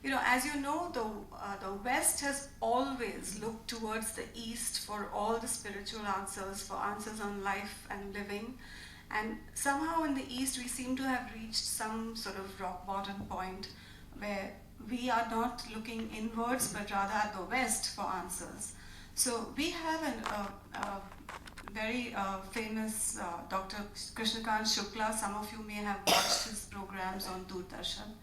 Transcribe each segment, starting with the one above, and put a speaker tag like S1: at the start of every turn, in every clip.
S1: As you know, the West has always looked towards the East for all the spiritual answers, for answers on life and living. And somehow in the East, we seem to have reached some sort of rock bottom point where we are not looking inwards, but rather at the West for answers. So we have a very famous Dr. Krishna Kant Shukla. Some of you may have watched his programs on Doordarshan.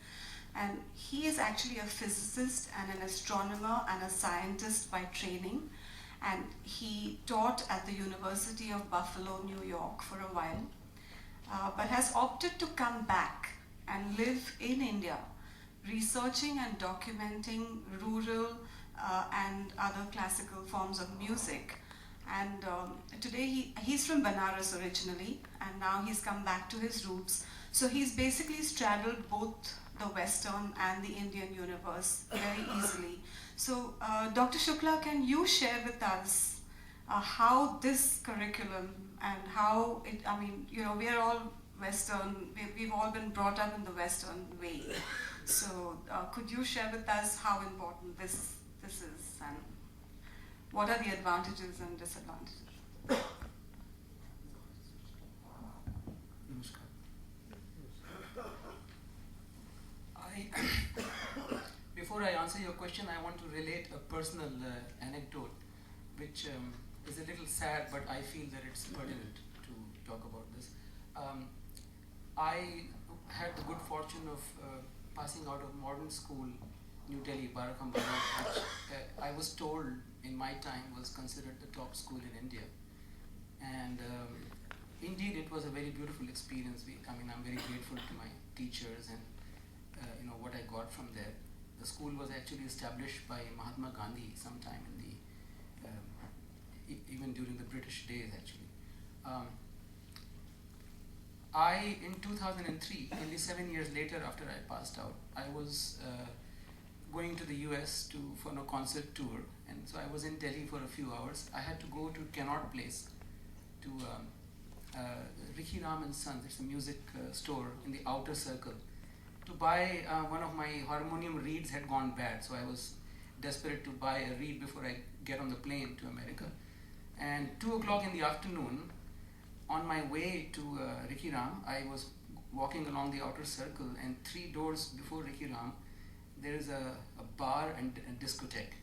S1: And he is actually a physicist and an astronomer and a scientist by training. And he taught at the University of Buffalo, New York for a while, but has opted to come back and live in India, researching and documenting rural and other classical forms of music. And today he's from Banaras originally, and now he's come back to his roots. So he's basically straddled both the Western and the Indian universe very easily. So Dr. Shukla, can you share with us how this curriculum and how it, we are all Western, we've all been brought up in the Western way. So could you share with us how important this is and what are the advantages and disadvantages?
S2: Before I answer your question, I want to relate a personal anecdote, which is a little sad, but I feel that it's pertinent to talk about this. I had the good fortune of passing out of modern school, New Delhi, Barakhamba, which I was told in my time was considered the top school in India. And indeed, it was a very beautiful experience. I'm very grateful to my teachers and what I got from there. The school was actually established by Mahatma Gandhi sometime in the even during the British days actually. In 2003, nearly 7 years later after I passed out, I was going to the US for a concert tour, and so I was in Delhi for a few hours. I had to go to Connaught Place to Ricky Ram and Sons. It's a music store in the outer circle, to buy one of my harmonium reeds had gone bad, so I was desperate to buy a reed before I get on the plane to America. And 2 o'clock in the afternoon, on my way to Ricky Ram, I was walking along the outer circle, and 3 doors before Ricky Ram, there is a bar and a discotheque.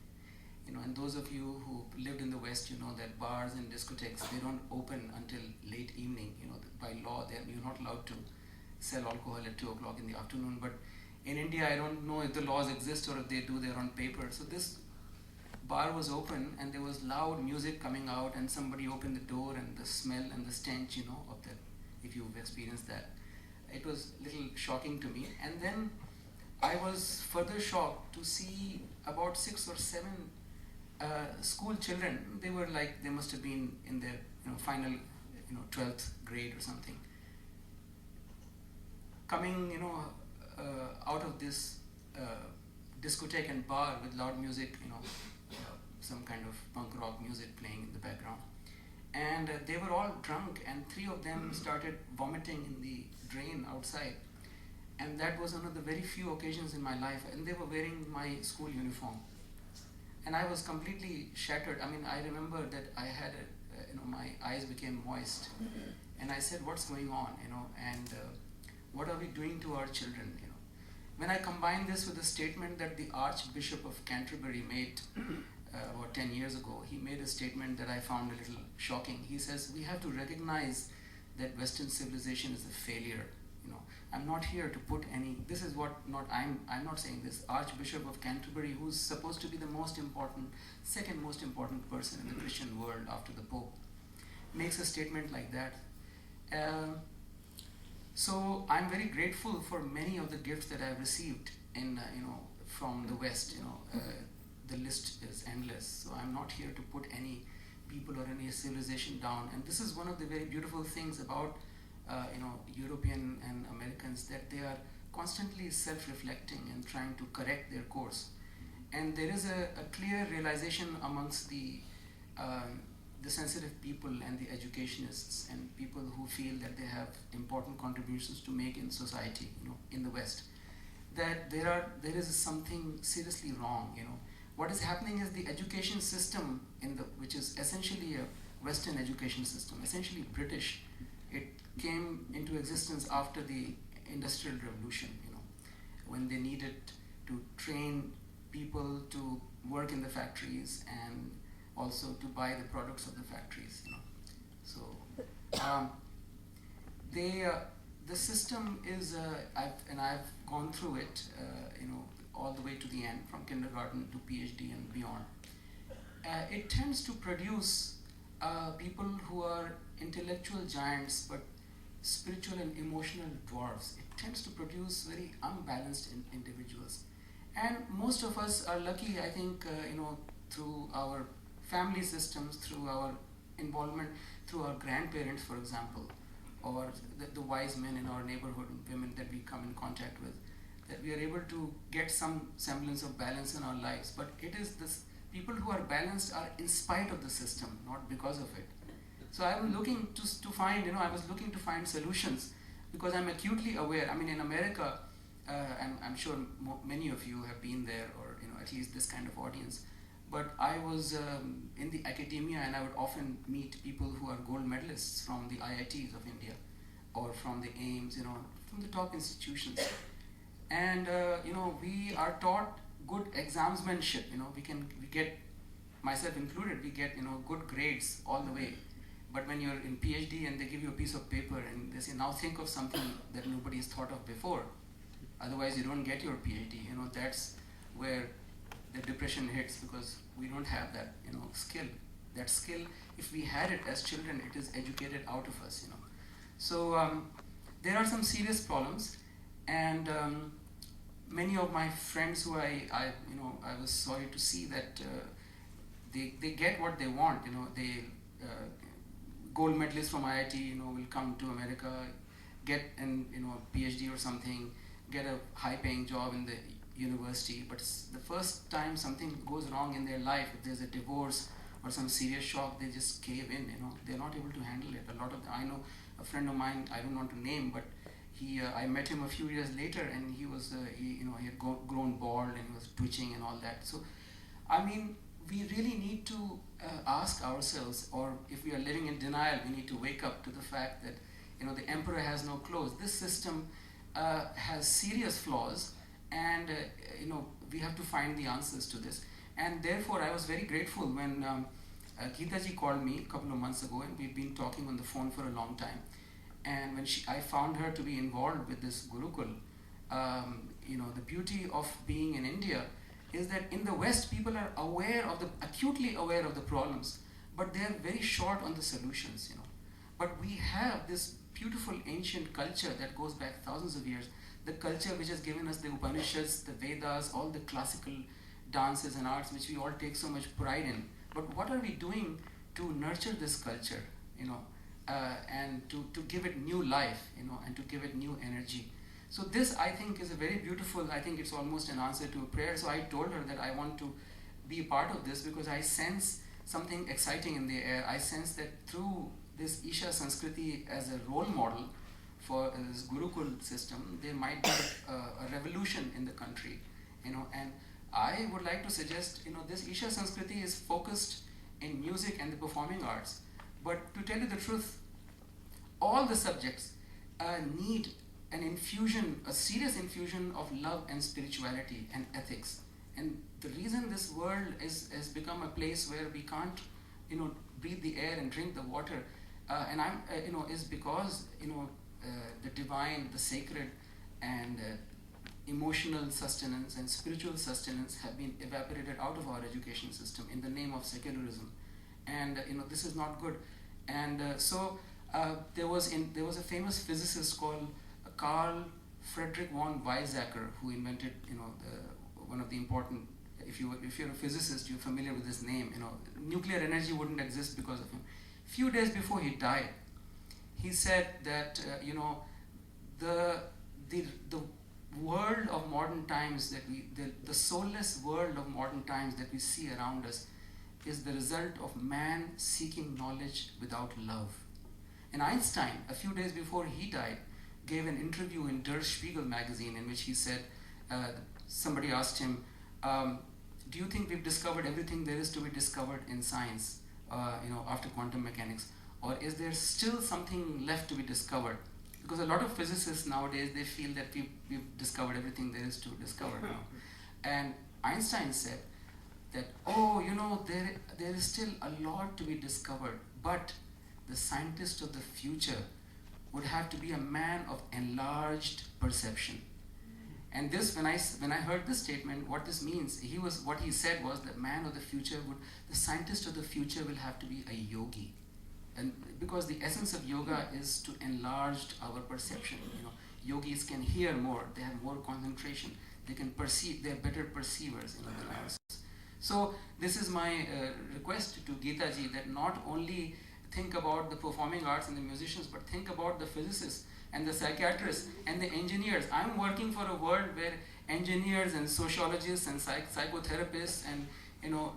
S2: And those of you who lived in the West, you know that bars and discotheques, they don't open until late evening. By law, you're not allowed to sell alcohol at 2 o'clock in the afternoon. But in India, I don't know if the laws exist or if they do, they're on paper. So this bar was open, and there was loud music coming out, and somebody opened the door, and the smell and the stench, of that, if you've experienced that. It was a little shocking to me. And then I was further shocked to see about 6 or 7 school children. They were like, they must have been in their final 12th grade or something, coming out of this discotheque and bar with loud music, some kind of punk rock music playing in the background. And they were all drunk, and 3 of them started vomiting in the drain outside. And that was one of the very few occasions in my life, and they were wearing my school uniform. And I was completely shattered. I remember that I had my eyes became moist, and I said, what's going on, and what are we doing to our children, When I combine this with a statement that the Archbishop of Canterbury made about 10 years ago, he made a statement that I found a little shocking. He says, we have to recognize that Western civilization is a failure. I'm not here to put any, this is what, I'm not saying this, Archbishop of Canterbury, who's supposed to be the second most important person in the Christian world after the Pope, makes a statement like that. So I'm very grateful for many of the gifts that I've received from the West. The list is endless. So I'm not here to put any people or any civilization down. And this is one of the very beautiful things about European and Americans, that they are constantly self-reflecting and trying to correct their course. And there is a clear realization amongst the sensitive people and the educationists and people who feel that they have important contributions to make in society, in the West, that there is something seriously wrong. What is happening is the education system which is essentially a Western education system, essentially British. It came into existence after the Industrial Revolution, when they needed to train people to work in the factories and also to buy the products of the factories. So the system is, I've gone through it, all the way to the end, from kindergarten to PhD and beyond. It tends to produce people who are intellectual giants but spiritual and emotional dwarfs. It tends to produce very unbalanced individuals. And most of us are lucky, I think, through our family systems, through our involvement, through our grandparents, for example, or the wise men in our neighborhood, women that we come in contact with, that we are able to get some semblance of balance in our lives. But it is this, people who are balanced are in spite of the system, not because of it. So I'm looking to find, I was looking to find solutions, because I'm acutely aware. I mean, in America, I'm sure many of you have been there, or at least this kind of audience. But I was in the academia, and I would often meet people who are gold medalists from the IITs of India, or from the AIMS, from the top institutions. And we are taught good examsmanship. We get, myself included, we get good grades all the way. But when you're in PhD and they give you a piece of paper and they say, now think of something that nobody has thought of before, otherwise you don't get your PhD. That's where the depression hits, because we don't have that skill. That skill, if we had it as children, it is educated out of us. So there are some serious problems, and many of my friends who I was sorry to see that they get what they want. They gold medalists from IIT, will come to America, get an PhD or something, get a high-paying job in the university. But the first time something goes wrong in their life, if there's a divorce or some serious shock, they just cave in. They're not able to handle it. A lot of I know a friend of mine, I don't want to name, but I met him a few years later, and he was he had grown bald and he was twitching and all that. So, I mean, we really need to ask ourselves, or if we are living in denial, we need to wake up to the fact that the emperor has no clothes. This system has serious flaws, and we have to find the answers to this. And therefore, I was very grateful when Geeta ji called me a couple of months ago, and we've been talking on the phone for a long time. And when I found her to be involved with this Gurukul, the beauty of being in India is that in the West, people are acutely aware of the problems, but they are very short on the solutions. But we have this beautiful ancient culture that goes back thousands of years, the culture which has given us the Upanishads, the Vedas, all the classical dances and arts which we all take so much pride in. But what are we doing to nurture this culture, and to give it new life, and to give it new energy? So this, I think, is a very beautiful, I think it's almost an answer to a prayer. So I told her that I want to be a part of this, because I sense something exciting in the air. I sense that through this Isha Sanskriti as a role model for this Gurukul system, there might be a revolution in the country, and I would like to suggest, this Isha Sanskriti is focused in music and the performing arts. But to tell you the truth, all the subjects need an infusion, a serious infusion of love and spirituality and ethics. And the reason this world has become a place where we can't, breathe the air and drink the water, is because, the divine, the sacred, and emotional sustenance and spiritual sustenance have been evaporated out of our education system in the name of secularism. And this is not good. And so there was a famous physicist called Carl Friedrich von Weizsäcker, who invented one of the important, if you're a physicist, you're familiar with his name. Nuclear energy wouldn't exist because of him. Few days before he died, he said that the world of modern times the soulless world of modern times that we see around us is the result of man seeking knowledge without love. And Einstein, a few days before he died, gave an interview in Der Spiegel magazine in which he said uh, somebody asked him, do you think we've discovered everything there is to be discovered in science, after quantum mechanics, or is there still something left to be discovered? Because a lot of physicists nowadays, they feel that we've discovered everything there is to discover now. And Einstein said that, there is still a lot to be discovered, but the scientist of the future would have to be a man of enlarged perception. And this, when I heard this statement, what this means, what he said was the man of the future the scientist of the future will have to be a yogi. And because the essence of yoga is to enlarge our perception. Yogis can hear more, they have more concentration, they can perceive, they're better perceivers than us. So this is my request to Geeta ji, that not only think about the performing arts and the musicians, but think about the physicists and the psychiatrists and the engineers. I'm working for a world where engineers and sociologists and psychotherapists and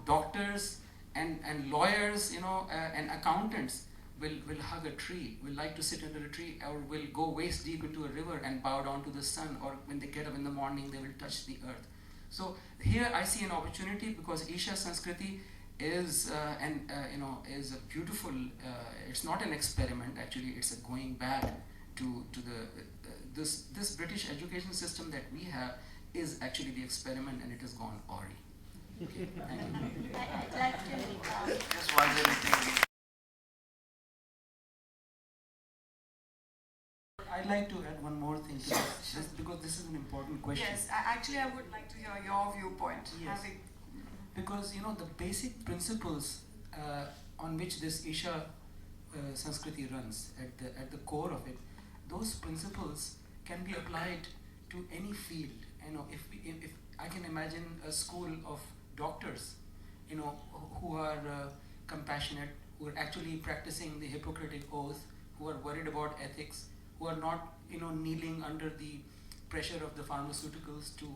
S2: doctors and lawyers and accountants will hug a tree, will like to sit under a tree, or will go waist deep into a river and bow down to the sun, or when they get up in the morning they will touch the earth. So here I see an opportunity, because Isha Sanskriti is is a beautiful. It's not an experiment. Actually, it's a going back to this British education system that we have is actually the experiment, and it has gone awry. Okay, thank you.
S3: I'd like to
S4: Just one little thing.
S2: I'd like to add one more thing to this, because this is an important question.
S1: Yes, actually I would like to hear your viewpoint.
S2: Yes. Because the basic principles on which this Isha Sanskriti runs, at the core of it, those principles can be applied to any field. If I can imagine a school of doctors, who are compassionate, who are actually practicing the Hippocratic Oath, who are worried about ethics, who are not kneeling under the pressure of the pharmaceuticals to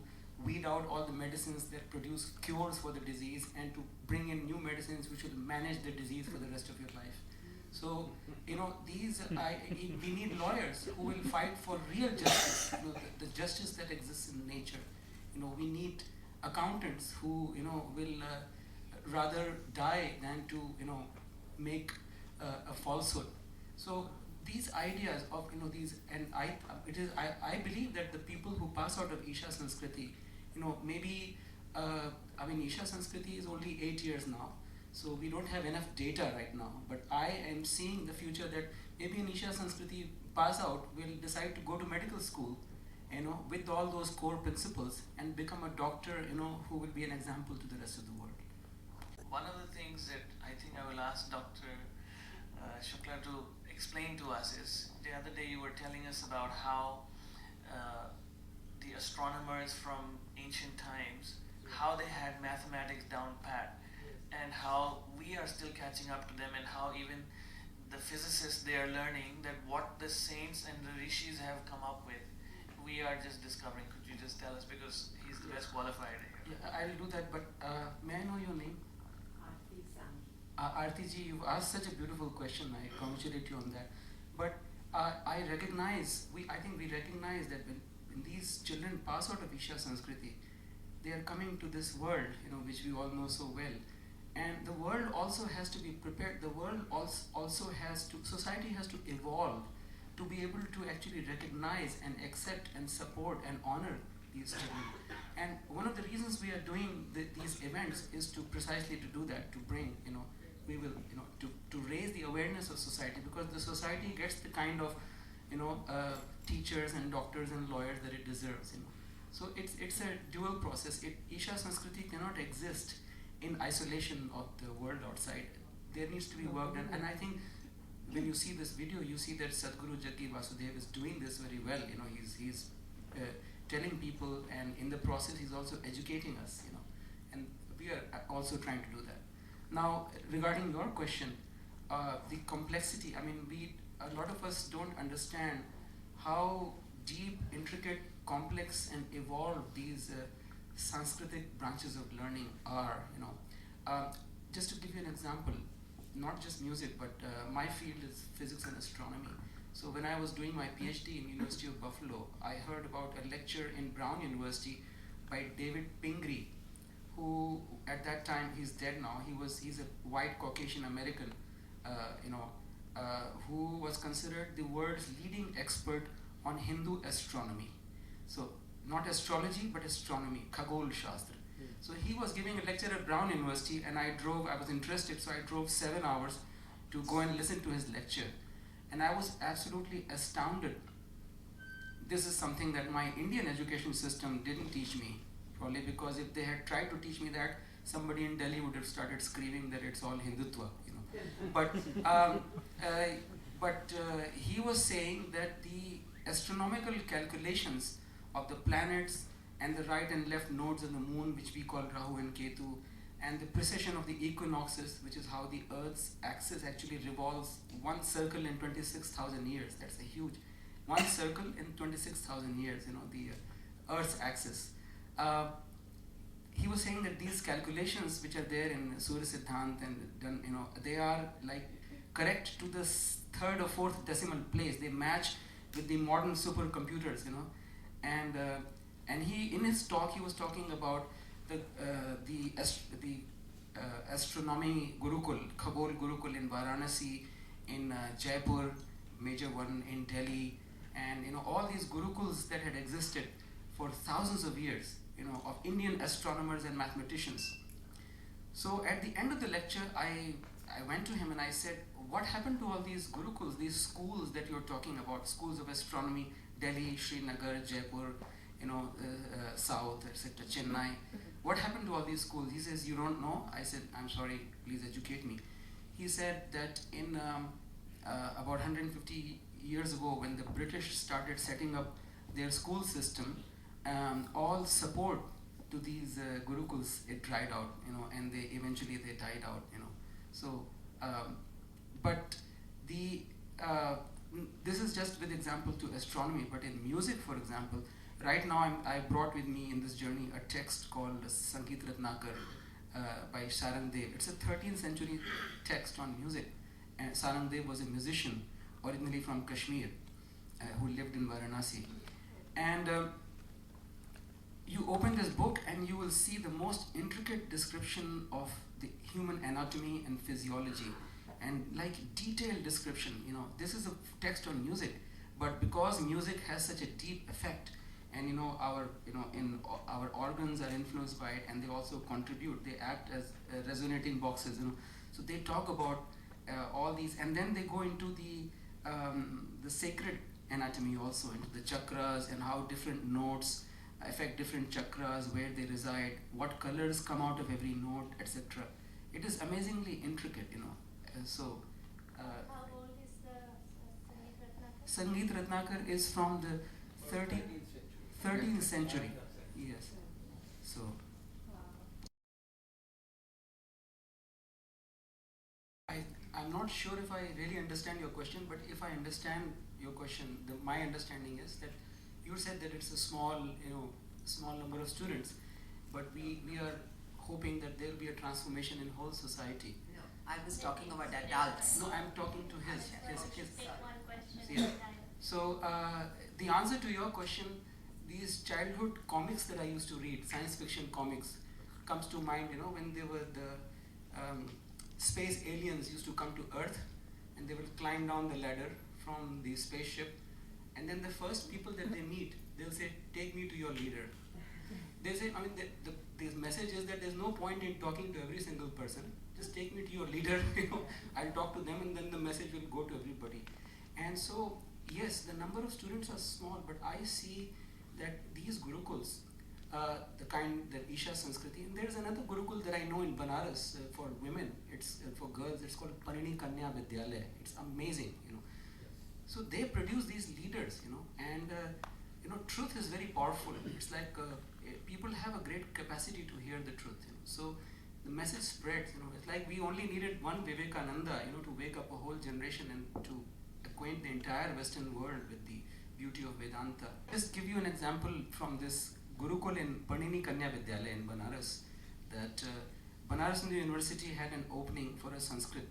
S2: weed out all the medicines that produce cures for the disease, and to bring in new medicines which will manage the disease for the rest of your life. So we need lawyers who will fight for real justice, the justice that exists in nature. We need accountants who will rather die than to make a falsehood. So these ideas of these, and I believe that the people who pass out of Isha Sanskriti, maybe Isha Sanskriti is only 8 years now, so we don't have enough data right now, but I am seeing the future that maybe an Isha Sanskriti pass out will decide to go to medical school, with all those core principles, and become a doctor, who will be an example to the rest of the world.
S4: One of the things that I think I will ask Dr. Shukla to explain to us is, the other day you were telling us about how the astronomers from ancient times, how they had mathematics down pat, and how we are still catching up to them, and how even the physicists, they are learning that what the saints and the rishis have come up with, we are just discovering. Could you just tell us, because he's the best qualified here.
S2: Yeah, I'll do that, but may I know your name? Aarti ji, you've asked such a beautiful question. I congratulate you on that. But I think we recognize that when these children pass out of Isha Sanskriti, they are coming to this world, which we all know so well. And the world also has to be prepared. The world also has to, society has to evolve to be able to actually recognize and accept and support and honor these children. And one of the reasons we are doing these events is precisely to do that, to bring, to raise the awareness of society, because the society gets the kind of, teachers and doctors and lawyers that it deserves, So it's a dual process. Isha Sanskriti cannot exist in isolation of the world outside. There needs to be work done, and I think when you see this video, you see that Sadhguru Jaggi Vasudev is doing this very well. He's telling people, and in the process he's also educating us, and we are also trying to do that. Now, regarding your question, the complexity, a lot of us don't understand how deep, intricate, complex, and evolved these Sanskritic branches of learning are, just to give you an example, not just music, but my field is physics and astronomy. So when I was doing my PhD in University of Buffalo, I heard about a lecture in Brown University by David Pingree, who at that time, he's dead now, he's a white Caucasian American, who was considered the world's leading expert on Hindu astronomy. So not astrology, but astronomy, Khagol Shastra. So he was giving a lecture at Brown University, and I was interested, so I drove 7 hours to go and listen to his lecture. And I was absolutely astounded. This is something that my Indian education system didn't teach me, probably because if they had tried to teach me that, somebody in Delhi would have started screaming that it's all Hindutva, But he was saying that the astronomical calculations of the planets and the right and left nodes of the moon, which we call Rahu and Ketu, and the precession of the equinoxes, which is how the Earth's axis actually revolves one circle in 26,000 years. That's a huge, one circle in 26,000 years, the Earth's axis. He was saying that these calculations, which are there in Surya Siddhant and done, they are like correct to the third or fourth decimal place. They match with the modern supercomputers, and he, in his talk, he was talking about the astronomy Gurukul, Khagol Gurukul in Varanasi, in Jaipur, major one in Delhi, and all these Gurukuls that had existed for thousands of years, of Indian astronomers and mathematicians. So at the end of the lecture, I went to him and I said, what happened to all these Gurukuls, these schools that you're talking about, schools of astronomy, Delhi, Srinagar, Jaipur, South, etc., Chennai. What happened to all these schools? He says, you don't know? I said, I'm sorry, please educate me. He said that in about 150 years ago, when the British started setting up their school system, all support to these Gurukuls, it dried out, and they eventually died out, So, but this is just with example to astronomy, but in music, for example, right now I brought with me in this journey a text called Sangeet Ratnakar by Sarang Dev. It's a 13th century text on music, and Sarang Dev was a musician originally from Kashmir who lived in Varanasi. And you open this book and you will see the most intricate description of the human anatomy and physiology, and like detailed description. This is a text on music, but because music has such a deep effect, and our organs are influenced by it, and they also contribute. They act as resonating boxes. So they talk about all these, and then they go into the sacred anatomy also, into the chakras and how different notes affect different chakras, where they reside, what colors come out of every note, etc. It is amazingly intricate,
S3: How old is the Sangeet
S2: Sangeet
S3: Ratnakar?
S2: Ratnakar is from the 13th century. Yes. So. I'm not sure if I really understand your question, but if I understand your question, my understanding is that you said that it's a small number of students, but we are hoping that there will be a transformation in whole society.
S5: No, I was talking about adults.
S2: No, I'm talking to his.
S3: Take one question
S2: Yeah.
S3: at a time.
S2: So the answer to your question, these childhood comics that I used to read, science fiction comics, comes to mind, when they were the space aliens used to come to Earth, and they will climb down the ladder from the spaceship, and then the first people that they meet, they'll say, take me to your leader. They say, the message is that there's no point in talking to every single person, just take me to your leader, I'll talk to them, and then the message will go to everybody. And so, yes, the number of students are small, but I see that these Gurukuls, the Isha Sanskriti, and there's another Gurukul that I know in Banaras for women, it's for girls, it's called Parini Kanya Vidyalaya. It's amazing, So they produce these leaders, and truth is very powerful. It's like people have a great capacity to hear the truth, So the message spreads, It's like we only needed one Vivekananda, to wake up a whole generation and to acquaint the entire Western world with the beauty of Vedanta. Just give you an example from this Gurukul in Panini Kanya Vidyalaya in Banaras, that Banaras Hindu University had an opening for a Sanskrit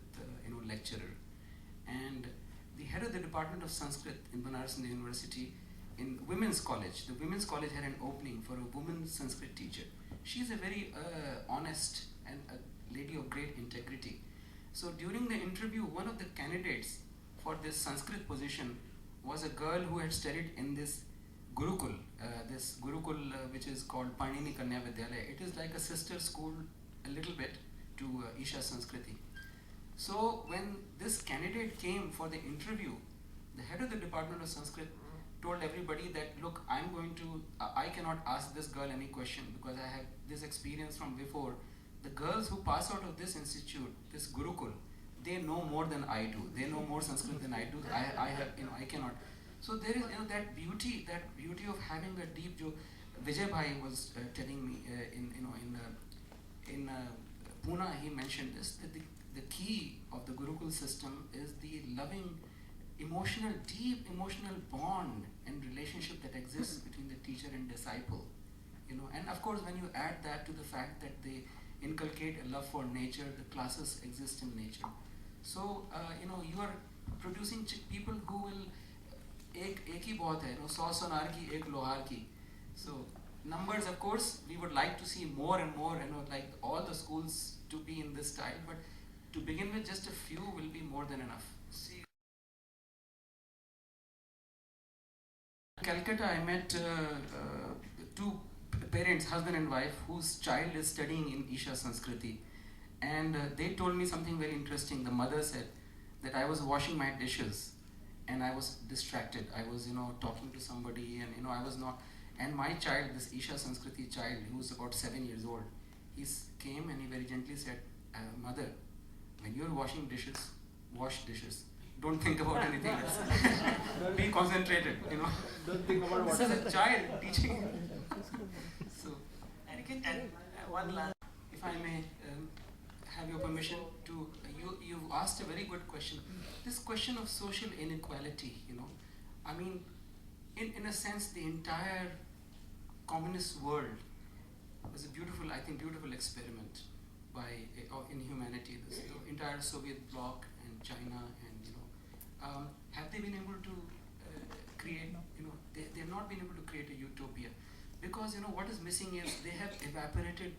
S2: lecturer, and the head of the Department of Sanskrit in Banaras University, in women's college. The women's college had an opening for a woman Sanskrit teacher. She's a very honest and a lady of great integrity. So during the interview, one of the candidates for this Sanskrit position was a girl who had studied in this Gurukul, which is called Panini Kanya Vidyalaya. It is like a sister school a little bit to Isha Sanskriti. So when this candidate came for the interview, the head of the Department of Sanskrit told everybody that, look, I cannot ask this girl any question because I have this experience from before. The girls who pass out of this institute, this Gurukul, they know more than I do. They know more Sanskrit than I do. I cannot. So there is that beauty of having a deep joke. Vijay Bhai was telling me in Pune, he mentioned this, that the key of the Gurukul system is the loving, deep emotional bond and relationship that exists between the teacher and disciple. And of course, when you add that to the fact that they inculcate a love for nature, the classes exist in nature. So you are producing people who will एक ही बहुत है, 100 सोनार की एक लोहार की. So numbers, of course, we would like to see more and more, like all the schools to be in this style, but to begin with, just a few will be more than enough. See, in Calcutta, I met two parents, husband and wife, whose child is studying in Isha Sanskriti, and they told me something very interesting. The mother said that I was washing my dishes and I was distracted. I was, talking to somebody, and I was not. And my child, this Isha Sanskriti child, who was about 7 years old, he came and he very gently said, "Mother, when you're washing dishes, wash dishes. Don't think about anything else. Be concentrated,
S6: Don't think about what.
S2: This is a child teaching." So,
S4: And one last.
S2: if I may have your permission to, you've asked a very good question. This question of social inequality, I mean, in a sense, the entire communist world was a beautiful experiment in humanity. This entire Soviet bloc and China, and have they been able to create? They've not been able to create a utopia, because what is missing is they have evaporated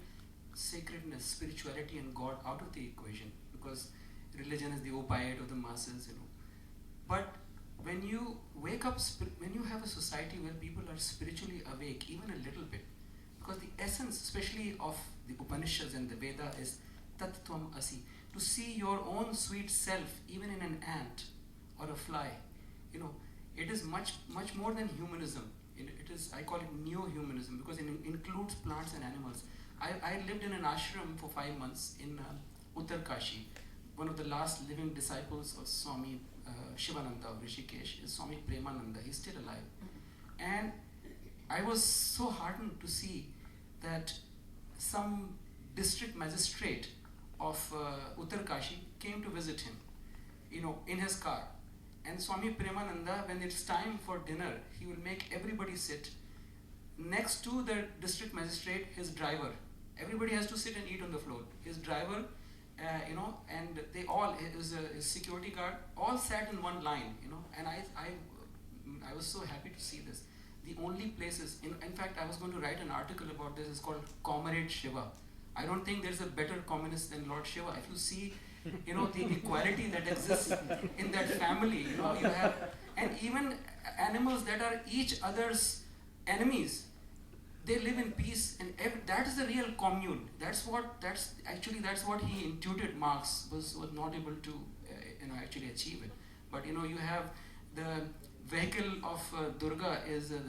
S2: sacredness, spirituality, and God out of the equation, because religion is the opiate of the masses. But when you wake up, when you have a society where people are spiritually awake, even a little bit, because the essence, especially of the Upanishads and the Veda, is Tat Tvam Asi, to see your own sweet self, even in an ant or a fly. It is much more than humanism. It is, I call it neo-humanism, because it includes plants and animals. I lived in an ashram for 5 months in Uttarkashi. One of the last living disciples of Swami Shivananda of Rishikesh is Swami Premananda. He's still alive. And I was so heartened to see that some district magistrate of Uttarkashi came to visit him, in his car. And Swami Premananda, when it's time for dinner, he will make everybody sit next to the district magistrate, his driver. Everybody has to sit and eat on the floor. His driver, and they all, his security guard, all sat in one line, and I was so happy to see this. The only places, in fact, I was going to write an article about this. It's called Comrade Shiva. I don't think there's a better communist than Lord Shiva. If you see, the equality that exists in that family, you have, and even animals that are each other's enemies, they live in peace, and that is the real commune. That's what he intuited. Marx was not able to, actually achieve it. But you have the vehicle of Durga is the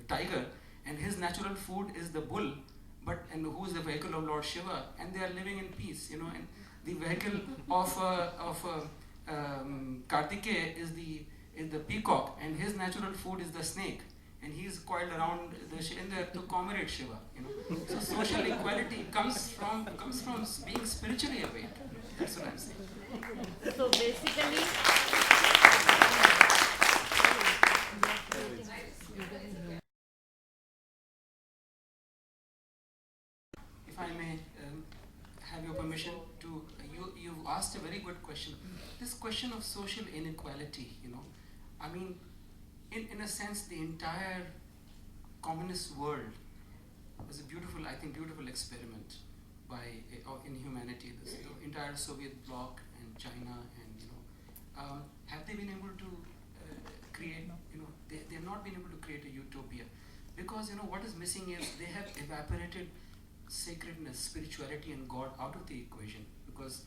S2: tiger, and his natural food is the bull. And who is the vehicle of Lord Shiva? And they are living in peace, And the vehicle of Kartikeya is the peacock, and his natural food is the snake. And he's coiled around the comrade Shiva, So social equality comes from being spiritually awake. That's what I'm saying.
S3: So basically,
S2: if I may have your permission to, you've asked a very good question. This question of social inequality, I mean, in a sense, the entire communist world was a beautiful experiment in humanity. The entire Soviet bloc and China and have they been able to create? They have not been able to create a utopia, because what is missing is they have evaporated sacredness, spirituality, and God out of the equation, because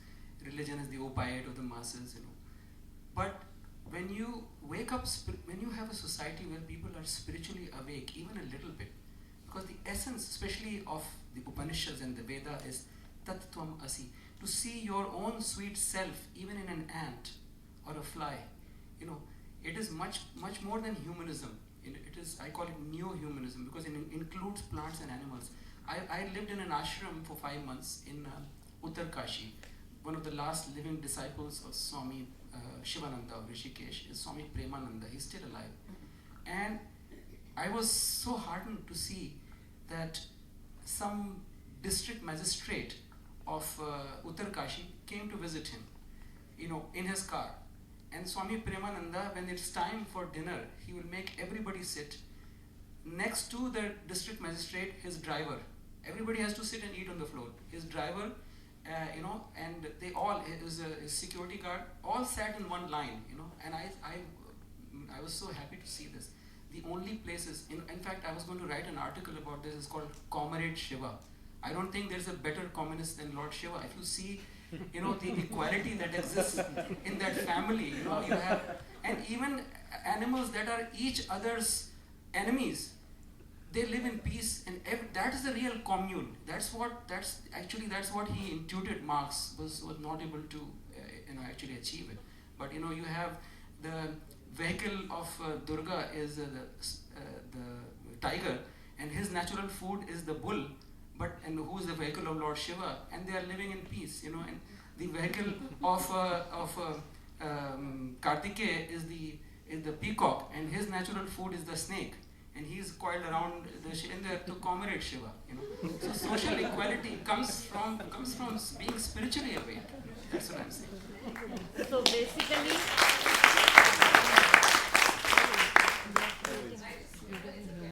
S2: religion is the opiate of the masses. But when you wake up, when you have a society where people are spiritually awake, even a little bit, because the essence, especially of the Upanishads and the Veda, is Tat Tvam Asi, to see your own sweet self, even in an ant or a fly. It is much more than humanism. It is, I call it neo-humanism, because it includes plants and animals. I lived in an ashram for 5 months in Uttarkashi. One of the last living disciples of Swami Shivananda of Rishikesh is Swami Premananda. He's still alive. And I was so heartened to see that some district magistrate of Uttarkashi came to visit him, in his car. And Swami Premananda, when it's time for dinner, he will make everybody sit next to the district magistrate, his driver. Everybody has to sit and eat on the floor. His driver, and they all, his security guard, all sat in one line, and I was so happy to see this. The only places, in fact, I was going to write an article about this. It's called Comrade Shiva. I don't think there's a better communist than Lord Shiva. If you see, the equality that exists in that family, you have, and even animals that are each other's enemies, they live in peace, and that is the real commune. That's what he intuited. Marx was not able to, actually achieve it. But you have the vehicle of Durga is the tiger, and his natural food is the bull. And who is the vehicle of Lord Shiva? And they are living in peace, And the vehicle of Kartikeya is the peacock, and his natural food is the snake. And he's coiled around the comrade Shiva, So social equality comes from being spiritually awake. That's what I'm saying.
S3: So basically,